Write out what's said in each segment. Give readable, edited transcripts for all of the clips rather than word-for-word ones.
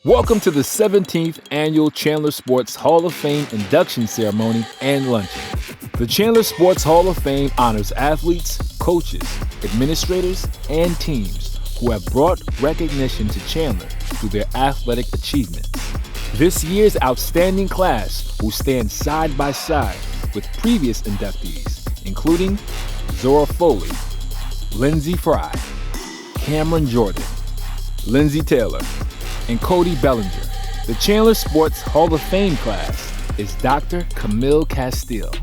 Welcome to the 17th Annual Chandler Sports Hall of Fame induction ceremony and luncheon. The Chandler Sports Hall of Fame honors athletes, coaches, administrators, and teams who have brought recognition to Chandler through their athletic achievements. This year's outstanding class will stand side by side with previous inductees, including Zora Foley, Lindsey Fry, Cameron Jordan, Lindsey Taylor, and Cody Bellinger. The Chandler Sports Hall of Fame class is Dr. Camille Casteel,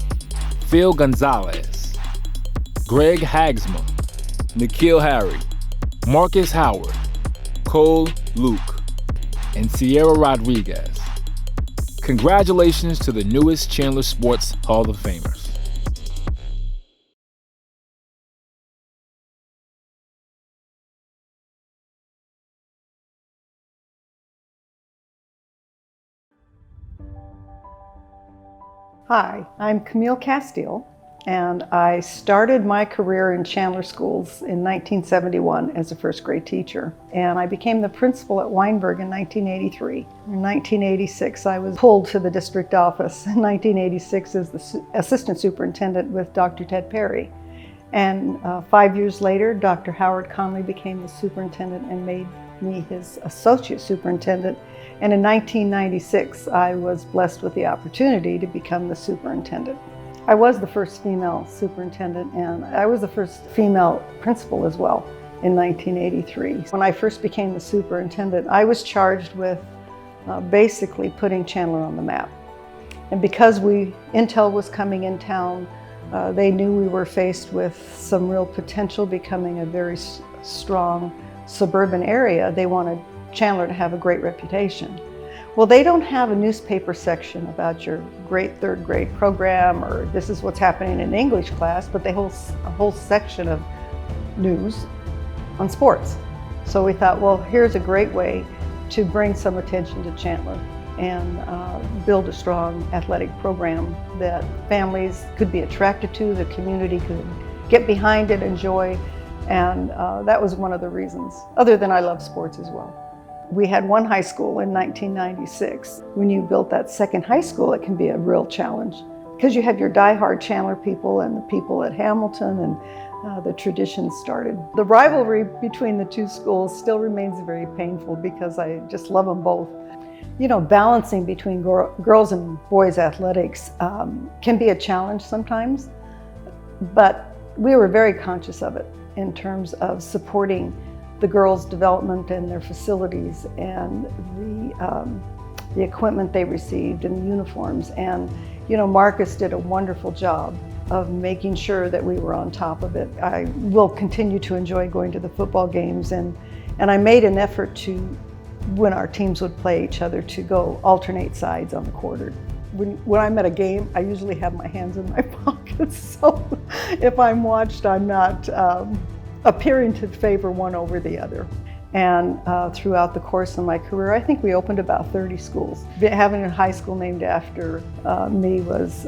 Phil Gonzales, Greg Haagsma, Nikhil Harry, Marcus Howard, Cole Luke, and Sierra Rodriguez. Congratulations to the newest Chandler Sports Hall of Famers. Hi, I'm Camille Casteel, and I started my career in Chandler Schools in 1971 as a first grade teacher. And I became the principal at Weinberg in 1983. In 1986, I was pulled to the district office. In 1986 as the assistant superintendent with Dr. Ted Perry. And 5 years later, Dr. Howard Conley became the superintendent and made me his associate superintendent. And in 1996, I was blessed with the opportunity to become the superintendent. I was the first female superintendent, and I was the first female principal as well in 1983. When I first became the superintendent, I was charged with basically putting Chandler on the map. And because Intel was coming in town, they knew we were faced with some real potential becoming a very strong suburban area. They wanted Chandler to have a great reputation. Well, they don't have a newspaper section about your great third grade program or this is what's happening in English class, but they hold a whole section of news on sports. So we thought, well, here's a great way to bring some attention to Chandler and build a strong athletic program that families could be attracted to, the community could get behind and enjoy, and that was one of the reasons, other than I love sports as well. We had one high school in 1996. When you built that second high school, it can be a real challenge because you have your die-hard Chandler people and the people at Hamilton, and the traditions started. The rivalry between the two schools still remains very painful because I just love them both. You know, balancing between girls and boys athletics can be a challenge sometimes, but we were very conscious of it in terms of supporting the girls' development and their facilities and the equipment they received and the uniforms. And, you know, Markus did a wonderful job of making sure that we were on top of it. I will continue to enjoy going to the football games, and I made an effort to, when our teams would play each other, to go alternate sides on the court. When I'm at a game, I usually have my hands in my pockets, so if I'm watched, I'm not appearing to favor one over the other. And throughout the course of my career, I think we opened about 30 schools. Having a high school named after me was,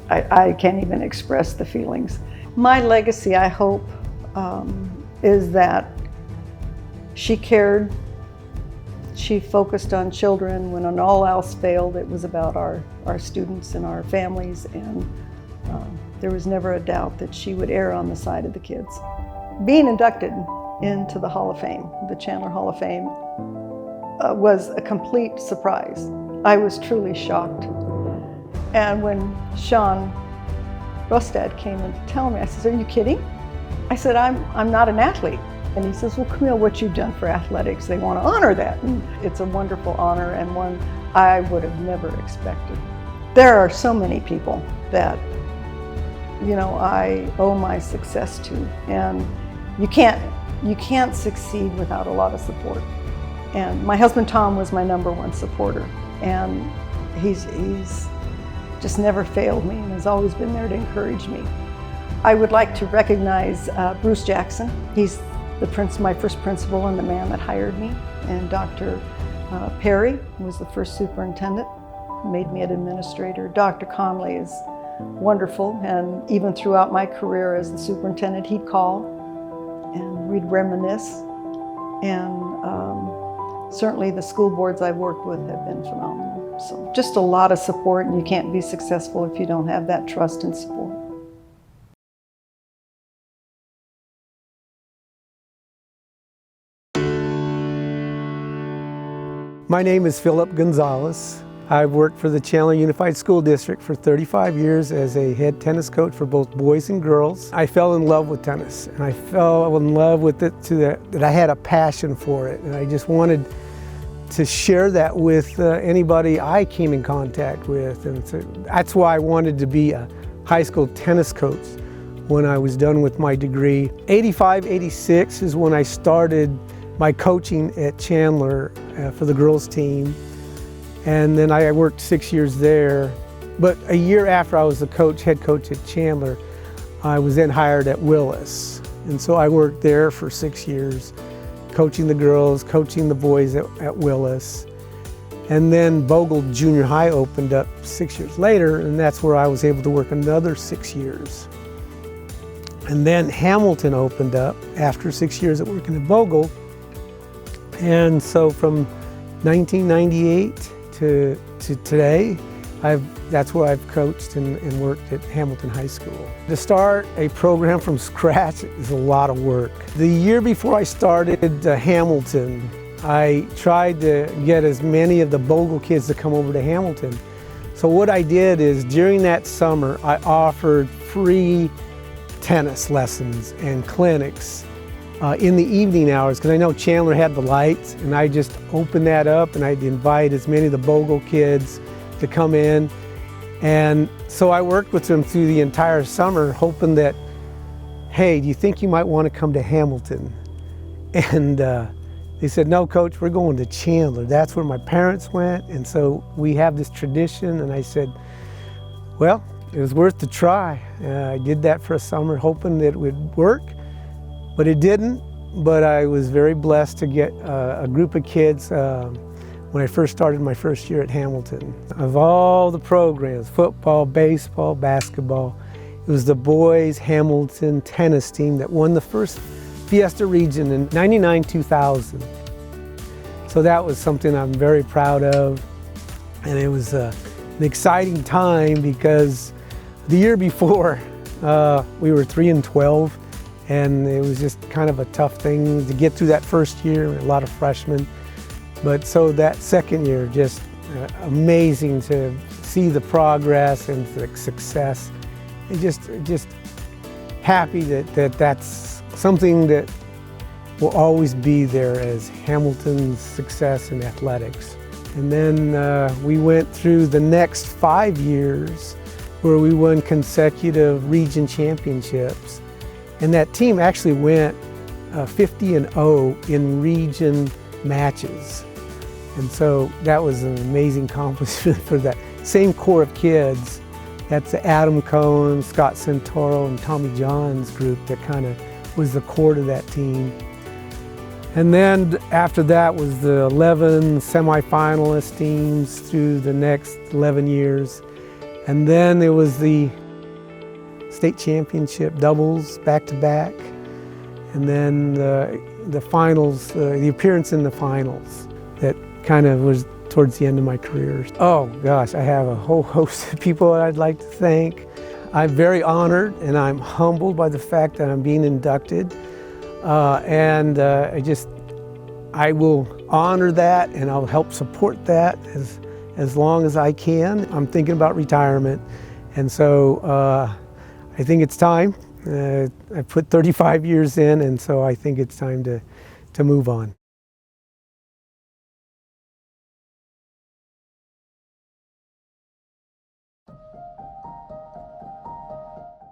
I can't even express the feelings. My legacy, I hope, is that she cared, she focused on children. When all else failed, it was about our students and our families, and there was never a doubt that she would err on the side of the kids. Being inducted into the Hall of Fame, the Chandler Hall of Fame, was a complete surprise. I was truly shocked. And when Sean Rostad came in to tell me, I said, "Are you kidding?" I said, I'm not an athlete. And he says, "Well, Camille, what you've done for athletics, they want to honor that." And it's a wonderful honor and one I would have never expected. There are so many people that, you know, I owe my success to, and you can't succeed without a lot of support. And my husband Tom was my #1 supporter, and he's just never failed me and has always been there to encourage me. I would like to recognize Bruce Jackson. He's my first principal and the man that hired me, and Dr. Perry was the first superintendent, made me an administrator. Dr. Conley is wonderful, and even throughout my career as the superintendent, he'd call and we'd reminisce, and Certainly the school boards I've worked with have been phenomenal. So just a lot of support, and you can't be successful if you don't have that trust and support. My name is Philip Gonzales. I've worked for the Chandler Unified School District for 35 years as a head tennis coach for both boys and girls. I fell in love with tennis, and I fell in love with it to that I had a passion for it, and I just wanted to share that with anybody I came in contact with. And so that's why I wanted to be a high school tennis coach when I was done with my degree. 85, 86 is when I started my coaching at Chandler for the girls team. And then I worked 6 years there. But a year after I was the head coach at Chandler, I was then hired at Willis. And so I worked there for 6 years, coaching the girls, coaching the boys at Willis. And then Bogle Junior High opened up 6 years later, and that's where I was able to work another 6 years. And then Hamilton opened up after 6 years of working at Bogle. And so from 1998 to today, that's where I've coached and worked at Hamilton High School. To start a program from scratch is a lot of work. The year before I started Hamilton, I tried to get as many of the Bogle kids to come over to Hamilton. So what I did is during that summer, I offered free tennis lessons and clinics in the evening hours, because I know Chandler had the lights, and I just opened that up and I'd invite as many of the Bogle kids to come in. And so I worked with them through the entire summer, hoping that, hey, do you think you might want to come to Hamilton? And they said, no, Coach, we're going to Chandler. That's where my parents went, and so we have this tradition. And I said, well, it was worth the try. I did that for a summer, hoping that it would work. But it didn't, but I was very blessed to get a group of kids when I first started my first year at Hamilton. Of all the programs, football, baseball, basketball, it was the boys Hamilton tennis team that won the first Fiesta region in 99-2000. So that was something I'm very proud of. And it was an exciting time because the year before we were 3-12. And it was just kind of a tough thing to get through that first year, a lot of freshmen. But so that second year, just amazing to see the progress and the success. And just happy that that's something that will always be there as Hamilton's success in athletics. And then we went through the next 5 years where we won consecutive region championships. And that team actually went 50-0 in region matches. And so that was an amazing accomplishment for that same core of kids. That's Adam Cohen, Scott Santoro, and Tommy John's group that kind of was the core to that team. And then after that was the 11 semifinalist teams through the next 11 years. And then there was the state championship doubles back-to-back, and then the finals, the appearance in the finals that kind of was towards the end of my career. Oh gosh, I have a whole host of people I'd like to thank. I'm very honored and I'm humbled by the fact that I'm being inducted, and I will honor that and I'll help support that as long as I can. I'm thinking about retirement, and so I think it's time. I put 35 years in, and so I think it's time to move on.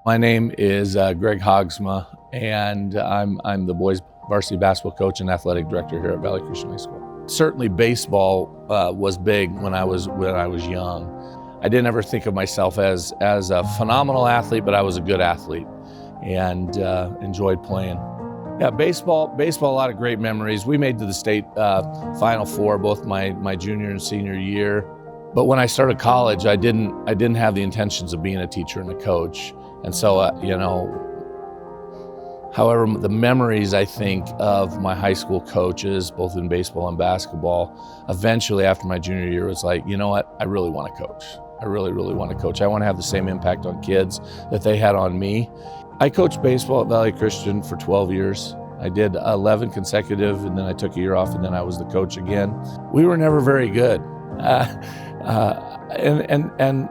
My name is Greg Haagsma, and I'm the boys varsity basketball coach and athletic director here at Valley Christian High School. Certainly baseball was big when I was young. I didn't ever think of myself as a phenomenal athlete, but I was a good athlete and enjoyed playing. Yeah, baseball, a lot of great memories. We made to the state Final Four both my junior and senior year. But when I started college, I didn't have the intentions of being a teacher and a coach. And so, However, the memories, I think, of my high school coaches, both in baseball and basketball, eventually after my junior year was like, you know what, I really want to coach. I really, really want to coach. I want to have the same impact on kids that they had on me. I coached baseball at Valley Christian for 12 years. I did 11 consecutive, and then I took a year off, and then I was the coach again. We were never very good. And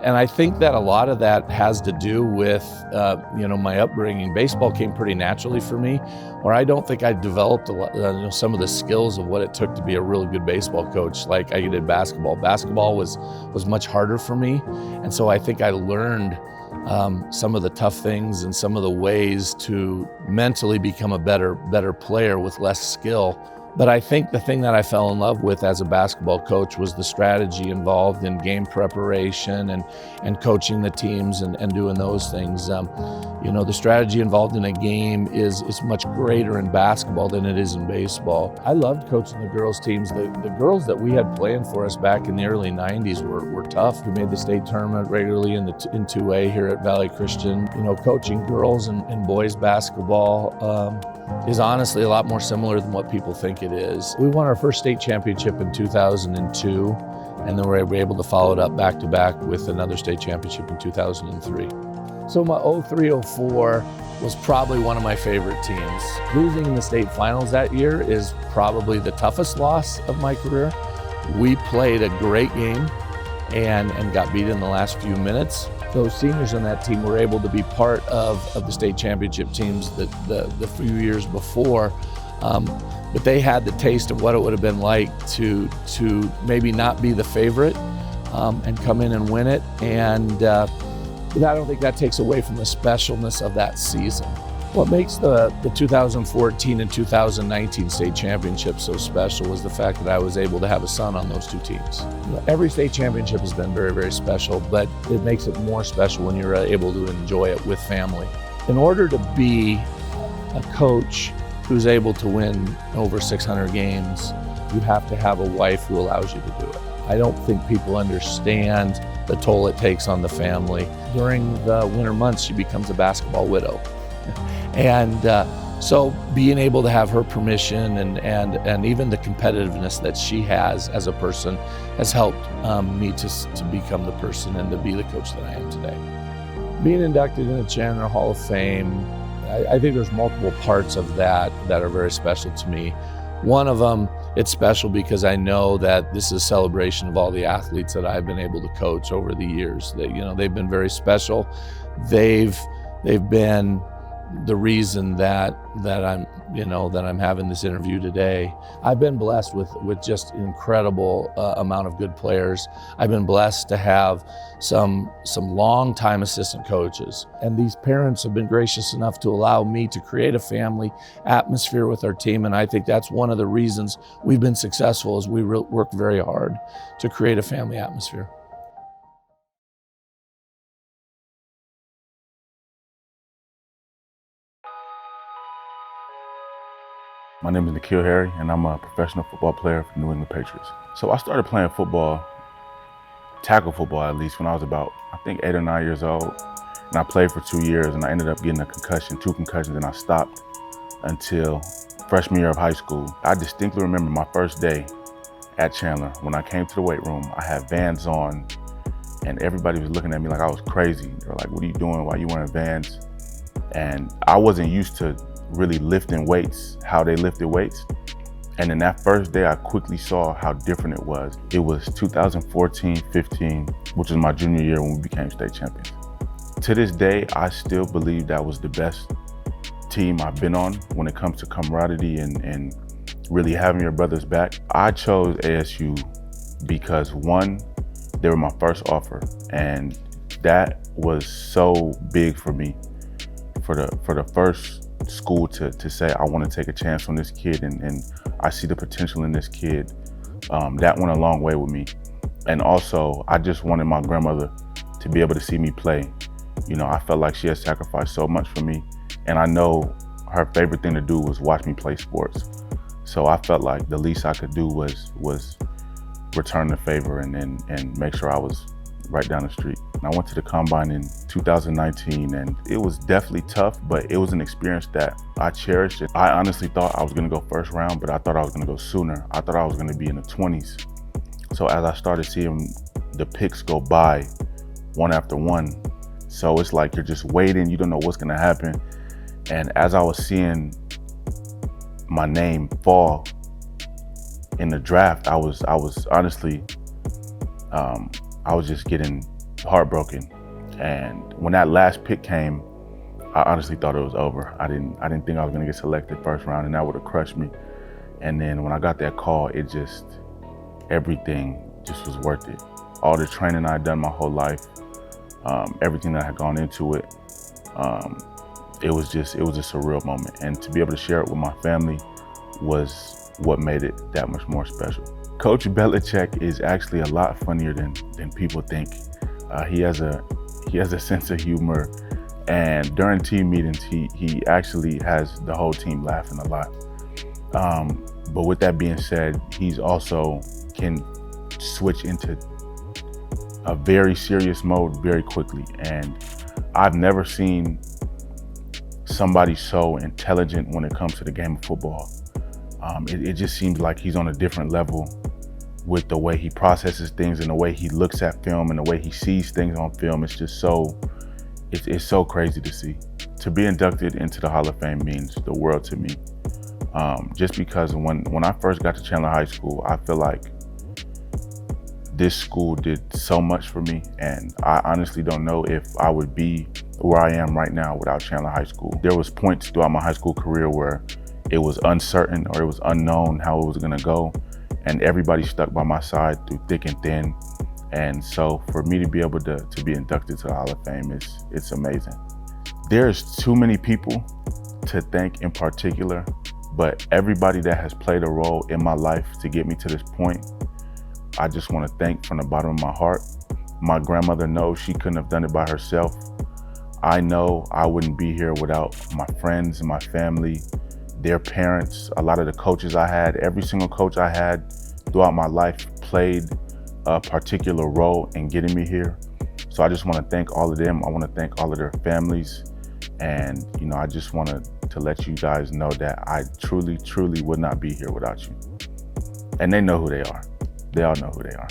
I think that a lot of that has to do with, my upbringing. Baseball came pretty naturally for me, where I don't think I developed a lot, some of the skills of what it took to be a really good baseball coach like I did basketball. Basketball was much harder for me, and so I think I learned some of the tough things and some of the ways to mentally become a better player with less skill. But I think the thing that I fell in love with as a basketball coach was the strategy involved in game preparation and coaching the teams and doing those things. The strategy involved in a game is much greater in basketball than it is in baseball. I loved coaching the girls' teams. The girls that we had playing for us back in the early 90s were tough. We made the state tournament regularly in 2A here at Valley Christian. Coaching girls and boys basketball is honestly a lot more similar than what people think it is. We won our first state championship in 2002, and then we were able to follow it up back to back with another state championship in 2003. So my 03-04 was probably one of my favorite teams. Losing in the state finals that year is probably the toughest loss of my career. We played a great game and got beat in the last few minutes. Those seniors on that team were able to be part of the state championship teams the few years before, but they had the taste of what it would have been like to maybe not be the favorite and come in and win it. And I don't think that takes away from the specialness of that season. What makes the 2014 and 2019 state championships so special was the fact that I was able to have a son on those two teams. Every state championship has been very, very special, but it makes it more special when you're able to enjoy it with family. In order to be a coach who's able to win over 600 games, you have to have a wife who allows you to do it. I don't think people understand the toll it takes on the family. During the winter months, she becomes a basketball widow. And so being able to have her permission and even the competitiveness that she has as a person has helped me to become the person and to be the coach that I am today. Being inducted in the Chandler Hall of Fame, I think there's multiple parts of that are very special to me. One of them, it's special because I know that this is a celebration of all the athletes that I've been able to coach over the years. They've been very special. They've been the reason that I'm having this interview today. I've been blessed with just an incredible amount of good players. I've been blessed to have some long-time assistant coaches, and these parents have been gracious enough to allow me to create a family atmosphere with our team, and I think that's one of the reasons we've been successful is we work very hard to create a family atmosphere. My name is Nikhil Harry, and I'm a professional football player for the New England Patriots. So I started playing football, tackle football at least, when I was about, I think, 8 or 9 years old. And I played for 2 years, and I ended up getting a concussion, 2 concussions, and I stopped until freshman year of high school. I distinctly remember my first day at Chandler. When I came to the weight room, I had Vans on, and everybody was looking at me like I was crazy. They were like, "What are you doing? Why are you wearing Vans?" And I wasn't used to really lifting weights, how they lifted weights. And in that first day, I quickly saw how different it was. It was 2014-15, which was my junior year when we became state champions. To this day, I still believe that was the best team I've been on when it comes to camaraderie and really having your brother's back. I chose ASU because, one, they were my first offer, and that was so big for me. For the first school to say, I want to take a chance on this kid and I see the potential in this kid, that went a long way with me. And also, I just wanted my grandmother to be able to see me play. I felt like she had sacrificed so much for me, and I know her favorite thing to do was watch me play sports. So I felt like the least I could do was return the favor and make sure I was right down the street. And I went to the combine in 2019, and it was definitely tough, but it was an experience that I cherished. I honestly thought I was gonna go first round, but I thought I was gonna go sooner. I thought I was gonna be in the 20s. So as I started seeing the picks go by one after one, so it's like you're just waiting, you don't know what's gonna happen. And as I was seeing my name fall in the draft, I was honestly, I was just getting heartbroken. And when that last pick came, I honestly thought it was over. I didn't think I was gonna get selected first round, and that would have crushed me. And then when I got that call, everything just was worth it. All the training I had done my whole life, everything that had gone into it, it was just a surreal moment. And to be able to share it with my family was what made it that much more special. Coach Belichick is actually a lot funnier than people think. He has a sense of humor, and during team meetings, he actually has the whole team laughing a lot. But with that being said, he's also can switch into a very serious mode very quickly. And I've never seen somebody so intelligent when it comes to the game of football. It just seems like he's on a different level with the way he processes things and the way he looks at film and the way he sees things on film. It's just it's so crazy to see. To be inducted into the Hall of Fame means the world to me. Just because when I first got to Chandler High School, I feel like this school did so much for me, and I honestly don't know if I would be where I am right now without Chandler High School. There was points throughout my high school career where it was uncertain or it was unknown how it was gonna go, and everybody stuck by my side through thick and thin. And so for me to be able to be inducted to the Hall of Fame, it's amazing. There's too many people to thank in particular, but everybody that has played a role in my life to get me to this point, I just want to thank from the bottom of my heart. My grandmother knows she couldn't have done it by herself. I know I wouldn't be here without my friends and my family, their parents, a lot of the coaches I had. Every single coach I had throughout my life played a particular role in getting me here. So I just want to thank all of them. I want to thank all of their families. And I just want to let you guys know that I truly, truly would not be here without you. And they know who they are. They all know who they are.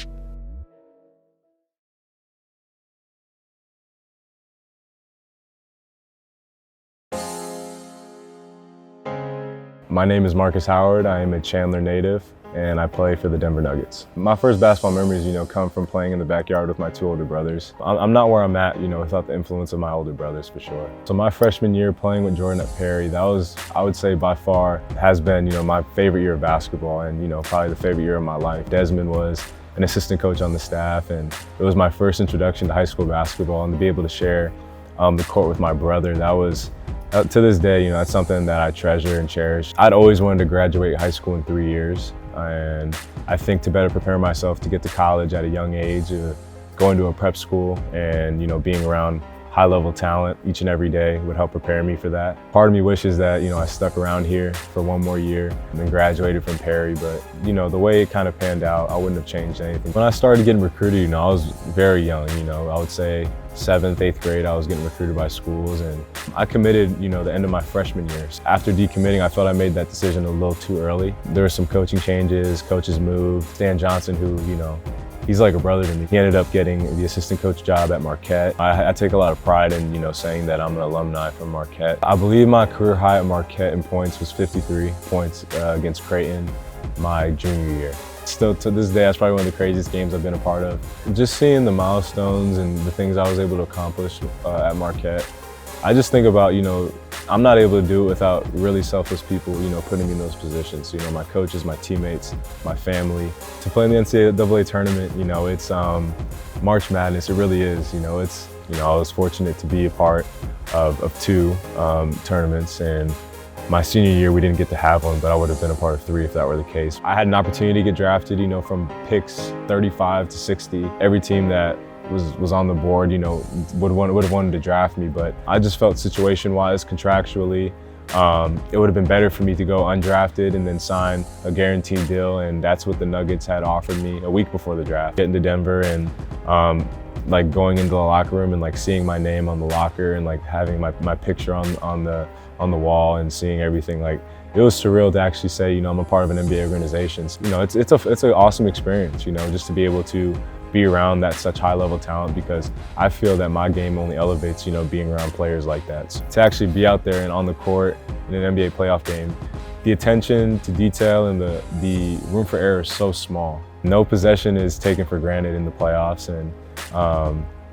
My name is Markus Howard. I am a Chandler native, and I play for the Denver Nuggets. My first basketball memories, come from playing in the backyard with my two older brothers. I'm not where I'm at, without the influence of my older brothers, for sure. So my freshman year playing with Jordan at Perry, that was, I would say by far, has been, my favorite year of basketball and, probably the favorite year of my life. Desmond was an assistant coach on the staff, and it was my first introduction to high school basketball, and to be able to share the court with my brother, that was, to this day, that's something that I treasure and cherish. I'd always wanted to graduate high school in 3 years, and I think to better prepare myself to get to college at a young age, going to a prep school and being around high-level talent each and every day would help prepare me for that. Part of me wishes that I stuck around here for one more year and then graduated from Perry, but the way it kind of panned out, I wouldn't have changed anything. When I started getting recruited, I was very young. I would say 7th, 8th grade, I was getting recruited by schools, and I committed, the end of my freshman years. After decommitting, I felt I made that decision a little too early. There were some coaching changes, coaches moved. Stan Johnson, who, he's like a brother to me. He ended up getting the assistant coach job at Marquette. I take a lot of pride in, saying that I'm an alumni from Marquette. I believe my career high at Marquette in points was 53 points against Creighton my junior year. Still to this day, that's probably one of the craziest games I've been a part of. Just seeing the milestones and the things I was able to accomplish at Marquette, I just think about, I'm not able to do it without really selfless people, putting me in those positions. My coaches, my teammates, my family. To play in the NCAA tournament, it's March Madness, it really is. I was fortunate to be a part of 2 tournaments, and my senior year, we didn't get to have one, but I would have been a part of 3 if that were the case. I had an opportunity to get drafted, from picks 35 to 60. Every team that was on the board, would have wanted to draft me, but I just felt situation-wise, contractually, it would have been better for me to go undrafted and then sign a guaranteed deal, and that's what the Nuggets had offered me a week before the draft. Getting to Denver and like going into the locker room and like seeing my name on the locker and like having my picture on the wall and seeing everything, like it was surreal to actually say, you know, I'm a part of an NBA organization. You know, it's an awesome experience, you know, just to be able to be around that such high level talent, because I feel that my game only elevates, you know, being around players like that. So to actually be out there and on the court in an NBA playoff game, the attention to detail and the room for error is so small. No possession is taken for granted in the playoffs, and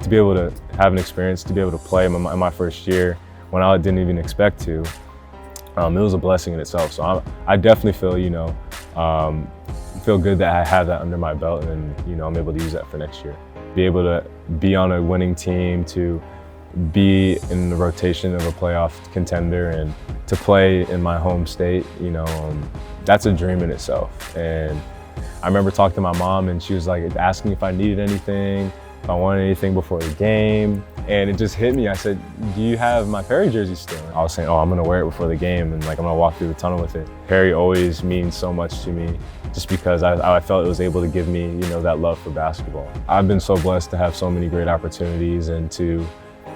to be able to have an experience, to be able to play in my first year when I didn't even expect to, it was a blessing in itself. So I definitely feel, you know, feel good that I have that under my belt, and you know, I'm able to use that for next year. Be able to be on a winning team, to be in the rotation of a playoff contender, and to play in my home state, you know, that's a dream in itself. And I remember talking to my mom, and she was like asking if I needed anything, if I wanted anything before the game. And it just hit me. I said, do you have my Perry jersey still? I was saying, oh, I'm gonna wear it before the game, and like I'm gonna walk through the tunnel with it. Perry always means so much to me, just because I felt it was able to give me, you know, that love for basketball. I've been so blessed to have so many great opportunities and to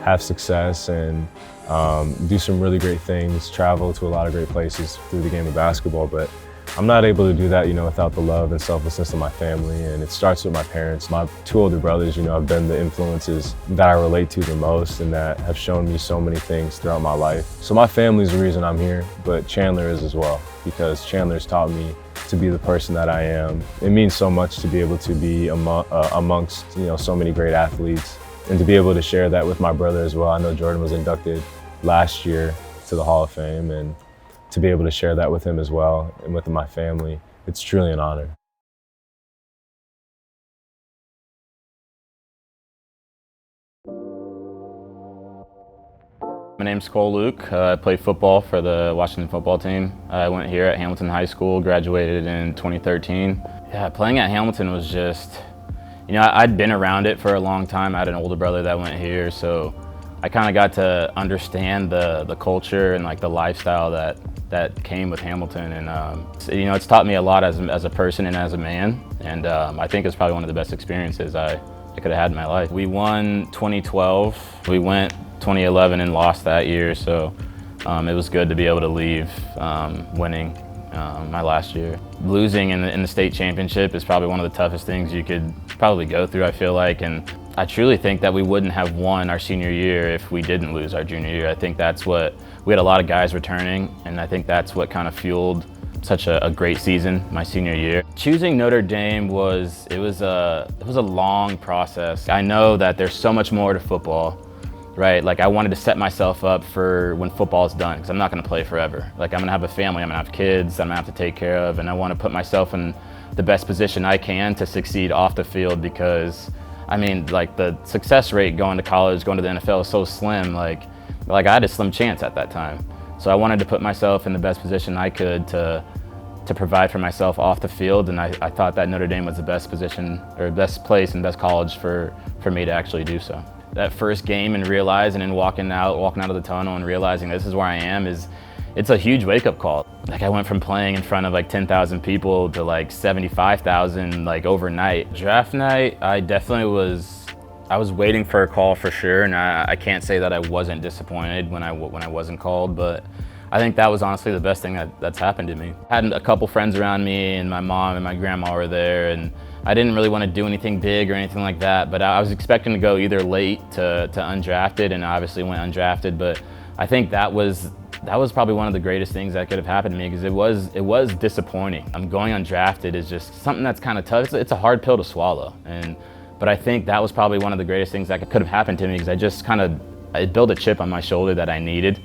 have success and do some really great things, travel to a lot of great places through the game of basketball. But I'm not able to do that, you know, without the love and selflessness of my family, and it starts with my parents. My two older brothers, you know, have been the influences that I relate to the most and that have shown me so many things throughout my life. So my family is the reason I'm here, but Chandler is as well, because Chandler's taught me to be the person that I am. It means so much to be able to be amongst, you know, so many great athletes, and to be able to share that with my brother as well. I know Jordan was inducted last year to the Hall of Fame, and to be able to share that with him as well and with my family, it's truly an honor. My name's Cole Luke. I play football for the Washington football team. I went here at Hamilton High School, graduated in 2013. Yeah, playing at Hamilton was just, you know, I'd been around it for a long time. I had an older brother that went here, so I kind of got to understand the culture and like the lifestyle that came with Hamilton, and you know, it's taught me a lot as a person and as a man, and I think it's probably one of the best experiences I could have had in my life. We won 2012, we went 2011 and lost that year, so it was good to be able to leave winning my last year. Losing in the state championship is probably one of the toughest things you could probably go through, I feel like, and I truly think that we wouldn't have won our senior year if we didn't lose our junior year. I think that's what, we had a lot of guys returning, and I think that's what kind of fueled such a great season my senior year. Choosing Notre Dame was a long process. I know that there's so much more to football, right? Like I wanted to set myself up for when football's done, because I'm not gonna play forever. Like I'm gonna have a family, I'm gonna have kids, I'm gonna have to take care of, and I wanna put myself in the best position I can to succeed off the field, because I mean, like the success rate going to college, going to the NFL is so slim, like I had a slim chance at that time. So I wanted to put myself in the best position I could to provide for myself off the field, and I thought that Notre Dame was the best position, or best place and best college for me to actually do so. That first game and realizing and walking out of the tunnel and realizing this is where I am it's a huge wake-up call. Like I went from playing in front of like 10,000 people to like 75,000 like overnight. Draft night, I was waiting for a call for sure, and I can't say that I wasn't disappointed when I wasn't called, but I think that was honestly the best thing that's happened to me. I had a couple friends around me, and my mom and my grandma were there, and I didn't really want to do anything big or anything like that, but I was expecting to go either late to undrafted, and obviously went undrafted, but I think that was probably one of the greatest things that could have happened to me, because it was disappointing. Going undrafted is just something that's kind of tough. It's a hard pill to swallow, but I think that was probably one of the greatest things that could have happened to me, because it built a chip on my shoulder that I needed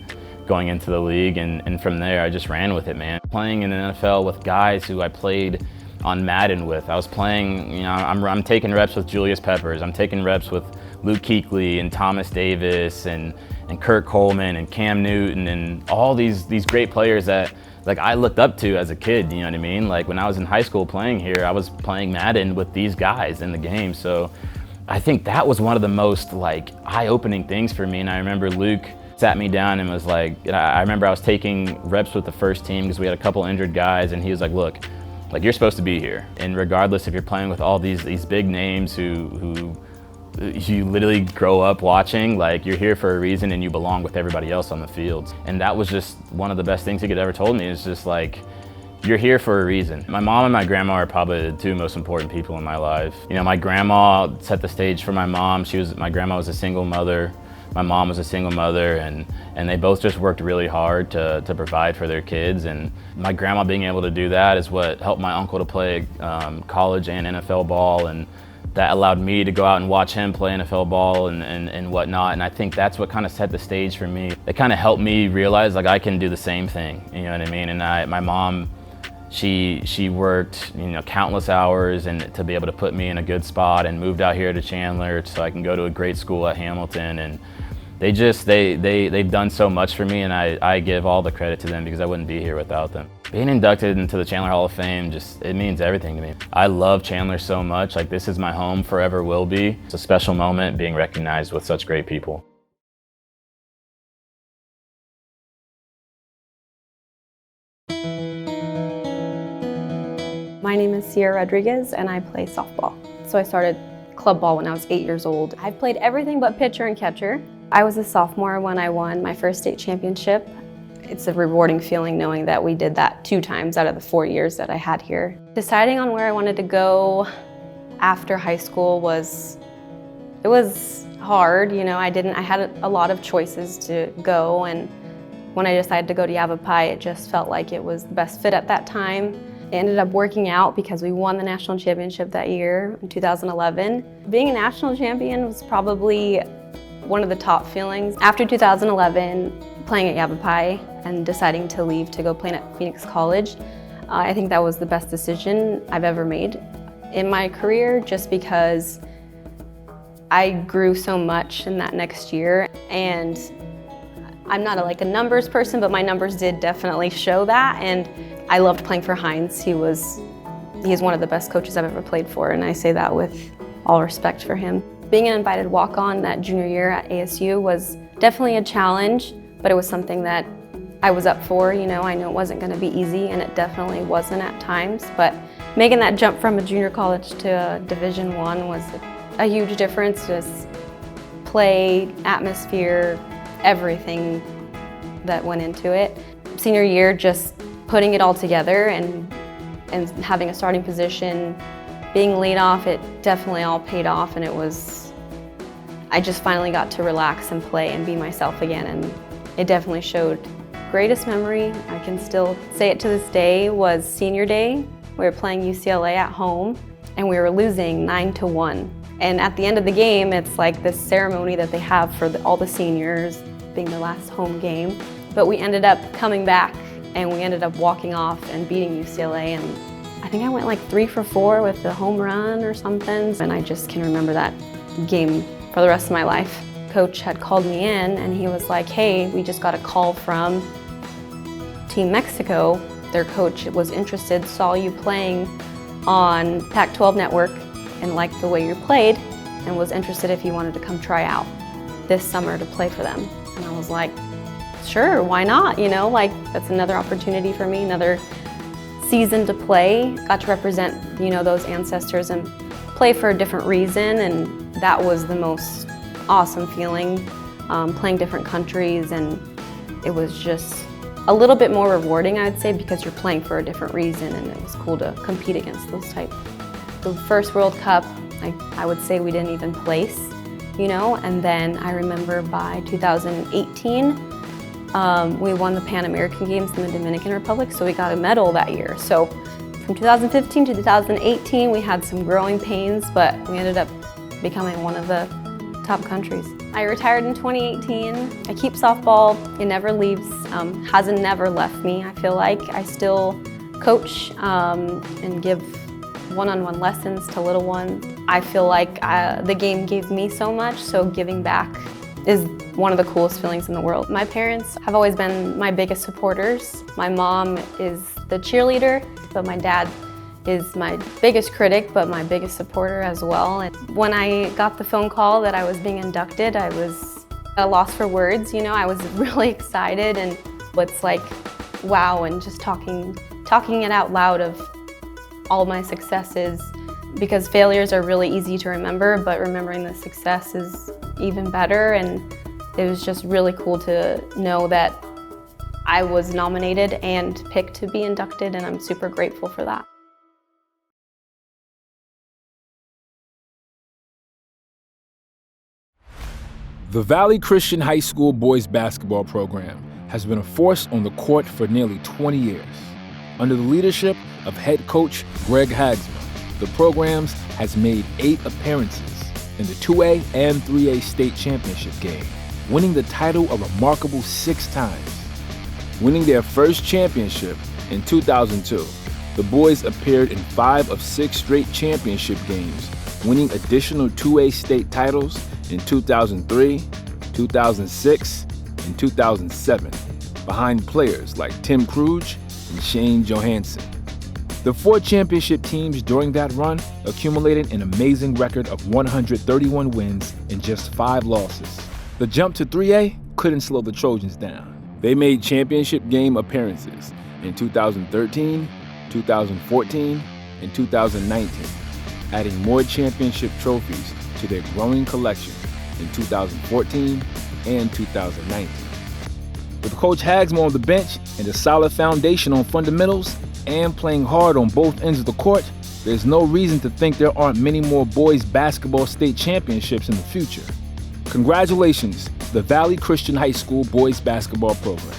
going into the league, and from there I just ran with it, man. Playing in the NFL with guys who I played on Madden with. I was playing, you know, I'm taking reps with Julius Peppers, I'm taking reps with Luke Kuechly and Thomas Davis and Kurt Coleman and Cam Newton and all these great players that like I looked up to as a kid, you know what I mean? Like when I was in high school playing here, I was playing Madden with these guys in the game. So I think that was one of the most like eye-opening things for me. And I remember Luke sat me down and was like, I remember I was taking reps with the first team because we had a couple injured guys, and he was like, look, like you're supposed to be here. And regardless if you're playing with all these big names who you literally grow up watching, like you're here for a reason and you belong with everybody else on the field. And that was just one of the best things he could ever told me, is just like, you're here for a reason. My mom and my grandma are probably the two most important people in my life. You know, my grandma set the stage for my mom. My grandma was a single mother. My mom was a single mother, and they both just worked really hard to provide for their kids. And my grandma being able to do that is what helped my uncle to play college and NFL ball, and that allowed me to go out and watch him play NFL ball and whatnot. And I think that's what kind of set the stage for me. It kind of helped me realize, like, I can do the same thing, you know what I mean? And my mom, she worked, you know, countless hours and to be able to put me in a good spot, and moved out here to Chandler so I can go to a great school at Hamilton. And they've done so much for me, and I give all the credit to them, because I wouldn't be here without them. Being inducted into the Chandler Hall of Fame, it means everything to me. I love Chandler so much. Like, this is my home, forever will be. It's a special moment being recognized with such great people. My name is Sierra Rodriguez, and I play softball. So I started club ball when I was 8 years old. I've played everything but pitcher and catcher. I was a sophomore when I won my first state championship. It's a rewarding feeling knowing that we did that 2 times out of the 4 years that I had here. Deciding on where I wanted to go after high school was hard. You know, I had a lot of choices to go, and when I decided to go to Yavapai, it just felt like it was the best fit at that time. It ended up working out because we won the national championship that year in 2011. Being a national champion was probably one of the top feelings. After 2011, playing at Yavapai and deciding to leave to go play at Phoenix College, I think that was the best decision I've ever made in my career, just because I grew so much in that next year. And I'm not a numbers person, but my numbers did definitely show that. And I loved playing for Hines. He's one of the best coaches I've ever played for, and I say that with all respect for him. Being an invited walk-on that junior year at ASU was definitely a challenge, but it was something that I was up for. You know, I knew it wasn't going to be easy, and it definitely wasn't at times, but making that jump from a junior college to Division I was a huge difference. Just play, atmosphere, everything that went into it. Senior year, just putting it all together and having a starting position, being laid off, it definitely all paid off, and I just finally got to relax and play and be myself again, and it definitely showed. Greatest memory, I can still say it to this day, was senior day. We were playing UCLA at home, and we were losing 9-1. And at the end of the game, it's like this ceremony that they have for all the seniors, being the last home game. But we ended up coming back, and we ended up walking off and beating UCLA, and I think I went 3 for 4 with the home run or something, and I just can remember that game for the rest of my life. Coach had called me in, and he was like, hey, we just got a call from Team Mexico. Their coach was interested, saw you playing on Pac-12 Network and liked the way you played, and was interested if you wanted to come try out this summer to play for them. And I was like, sure, why not? You know, that's another opportunity for me, another season to play. Got to represent, those ancestors and play for a different reason, and that was the most awesome feeling, playing different countries, and it was just a little bit more rewarding, I would say, because you're playing for a different reason, and it was cool to compete against those type. The first World Cup, I would say we didn't even place, and then I remember by 2018, we won the Pan American Games in the Dominican Republic, so we got a medal that year. So from 2015 to 2018, we had some growing pains, but we ended up becoming one of the top countries. I retired in 2018. I keep softball, it never leaves, hasn't never left me, I feel like. I still coach and give one-on-one lessons to little ones. I feel like the game gave me so much, so giving back is one of the coolest feelings in the world. My parents have always been my biggest supporters. My mom is the cheerleader, but my dad is my biggest critic, but my biggest supporter as well. And when I got the phone call that I was being inducted, I was at a loss for words. I was really excited, and it's like, wow, and just talking it out loud of all my successes, because failures are really easy to remember, but remembering the success is even better. And it was just really cool to know that I was nominated and picked to be inducted, and I'm super grateful for that. The Valley Christian High School boys basketball program has been a force on the court for nearly 20 years. Under the leadership of head coach Greg Haagsma, the program has made 8 appearances in the 2A and 3A state championship game, winning the title a remarkable 6 times. Winning their first championship in 2002, the boys appeared in 5 of 6 straight championship games, winning additional 2A state titles in 2003, 2006, and 2007, behind players like Tim Kruge and Shane Johansson. The 4 championship teams during that run accumulated an amazing record of 131 wins and just 5 losses. The jump to 3A couldn't slow the Trojans down. They made championship game appearances in 2013, 2014, and 2019, adding more championship trophies to their growing collection in 2014 and 2019. With Coach Haagsma on the bench and a solid foundation on fundamentals and playing hard on both ends of the court, there's no reason to think there aren't many more boys basketball state championships in the future. Congratulations to the Valley Christian High School boys basketball program.